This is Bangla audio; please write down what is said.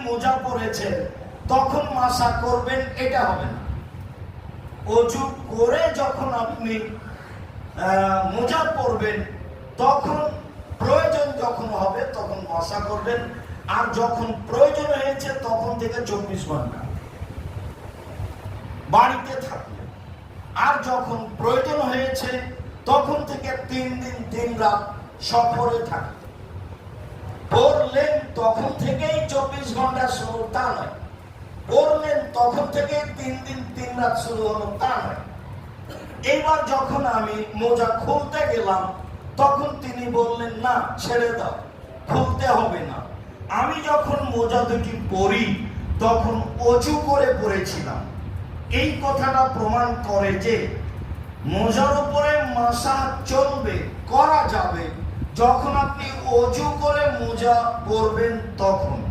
মোজা পরেছেন তখন মাসা করবেন, এটা হবে না। অজু করে যখন আপনি মোজা পরবেন তখন প্রয়োজন যখন হবে তখন মাসা করবেন। আর যখন প্রয়োজন হয়েছে তখন থেকে 24 ঘন্টা বাড়িতে থাকবেন। আর যখন প্রয়োজন হয়েছে তখন থেকে 3 দিন 3 রাত সফরে থাকবেন। পড়লেন তখন থেকেই 24 ঘন্টা শুরু, তা নয়। পড়লেন তখন থেকে 3 দিন 3 রাত শুরু হলো, তা নয়। এইবার যখন আমি মোজা খুলতে গেলাম তখন তিনি বললেন, না ছেড়ে দাও, খুলতে হবে না। আমি যখন মোজা দুটি পরি তখন অজু করে পরেছিলাম। এই কথাটা প্রমাণ করে যে মোজার উপরে মাসা চলবে, করা যাবে যখন আপনি অজু করে মোজা পরবেন তখন।